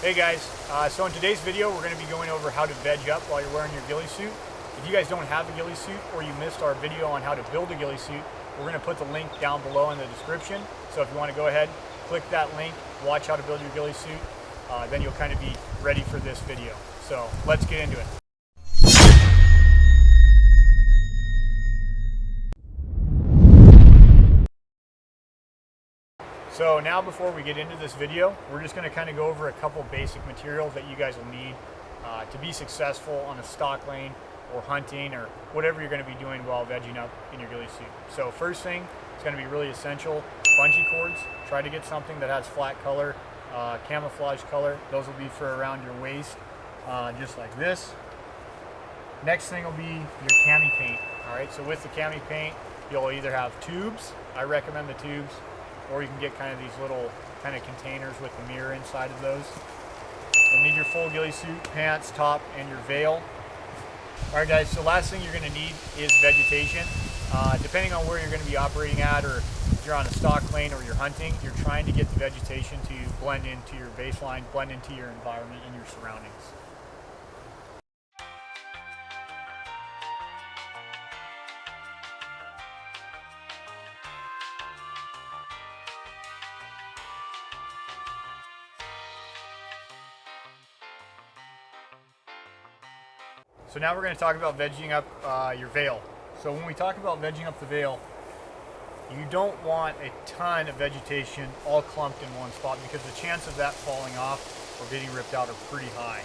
Hey guys, so in today's video we're going to be going over how to veg up while you're wearing your ghillie suit. If you guys don't have a ghillie suit or you missed our video on how to build a ghillie suit, we're going to put the link down below in the description. So if you want to go ahead, click that link, watch how to build your ghillie suit, then you'll kind of be ready for this video. So let's get into it. So now before we get into this video, we're just going to kind of go over a couple basic materials that you guys will need to be successful on a stock lane or hunting or whatever you're going to be doing while vegging up in your ghillie suit. So first thing, it's going to be really essential, bungee cords. Try to get something that has flat color, camouflage color. Those will be for around your waist, just like this. Next thing will be your cami paint. All right, so with the cami paint, you'll either have tubes. I recommend the tubes. Or you can get kind of these little kind of containers with the mirror inside of those. You'll need your full ghillie suit, pants, top, and your veil. All right guys, so last thing you're gonna need is vegetation. Depending on where you're gonna be operating at, or if you're on a stock lane or you're hunting, you're trying to get the vegetation to blend into your baseline, blend into your environment and your surroundings. So now we're going to talk about vegging up your veil. So when we talk about vegging up the veil, you don't want a ton of vegetation all clumped in one spot because the chance of that falling off or getting ripped out are pretty high.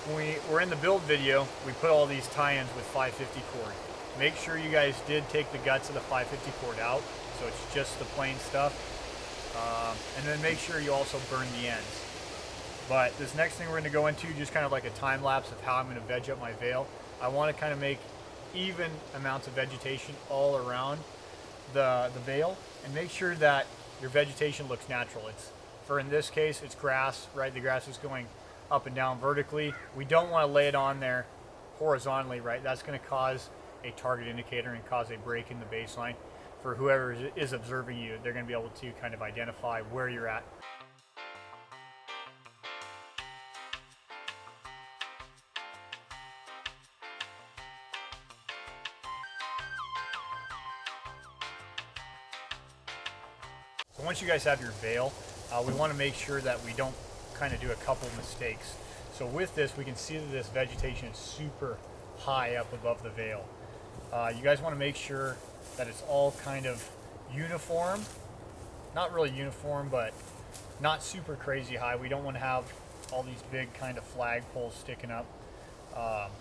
When we were in the build video, we put all these tie-ins with 550 cord. Make sure you guys did take the guts of the 550 cord out, so it's just the plain stuff. And then make sure you also burn the ends. But this next thing we're going to go into, just kind of like a time lapse of how I'm going to veg up my veil. I want to kind of make even amounts of vegetation all around the veil and make sure that your vegetation looks natural. In this case, it's grass, right? The grass is going up and down vertically. We don't want to lay it on there horizontally, right? That's going to cause a target indicator and cause a break in the baseline. For whoever is observing you, they're going to be able to kind of identify where you're at. So once you guys have your veil, we want to make sure that we don't kind of do a couple mistakes. So with this, we can see that this vegetation is super high up above the veil. You guys want to make sure that it's all kind of uniform. Not really uniform, but not super crazy high. We don't want to have all these big kind of flag poles sticking up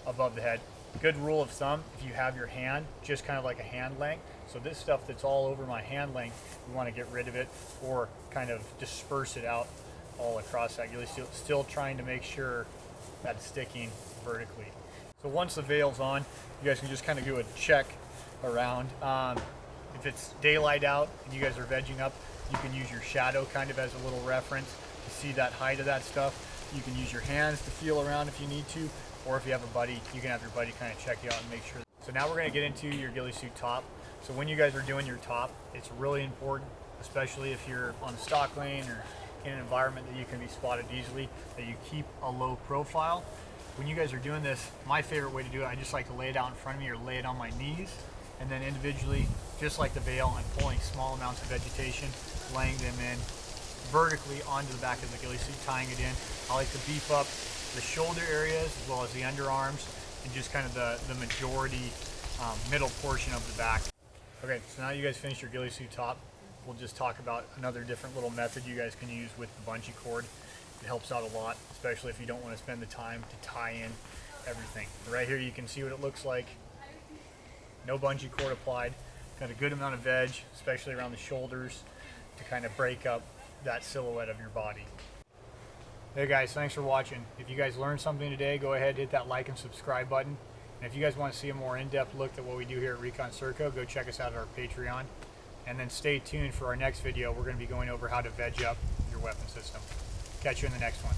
above the head. Good rule of thumb, if you have your hand just kind of like a hand length, so this stuff that's all over my hand length, we want to get rid of it or kind of disperse it out all across that ghillie suit, still trying to make sure that it's sticking vertically. So once the veil's on, you guys can just kind of do a check around. If it's daylight out and you guys are vegging up, you can use your shadow kind of as a little reference to see that height of that stuff. You can use your hands to feel around if you need to, or if you have a buddy, you can have your buddy kind of check you out and make sure. So now we're going to get into your ghillie suit top. So when you guys are doing your top, it's really important, especially if you're on a stock lane or in an environment that you can be spotted easily, that you keep a low profile. When you guys are doing this, my favorite way to do it, I just like to lay it out in front of me or lay it on my knees, and then individually, just like the veil, I'm pulling small amounts of vegetation, laying them in vertically onto the back of the ghillie suit, tying it in. I like to beef up the shoulder areas as well as the underarms and just kind of the majority middle portion of the back. Okay, so now you guys finish your ghillie suit top. We'll just talk about another different little method you guys can use with the bungee cord. It helps out a lot, especially if you don't want to spend the time to tie in everything. Right here you can see what it looks like. No bungee cord applied. Got a good amount of veg, especially around the shoulders, to kind of break up that silhouette of your body. Hey guys, thanks for watching. If you guys learned something today, go ahead, hit that like and subscribe button. And if you guys want to see a more in-depth look at what we do here at Recon Circo, go check us out at our Patreon. And then stay tuned for our next video. We're going to be going over how to veg up your weapon system. Catch you in the next one.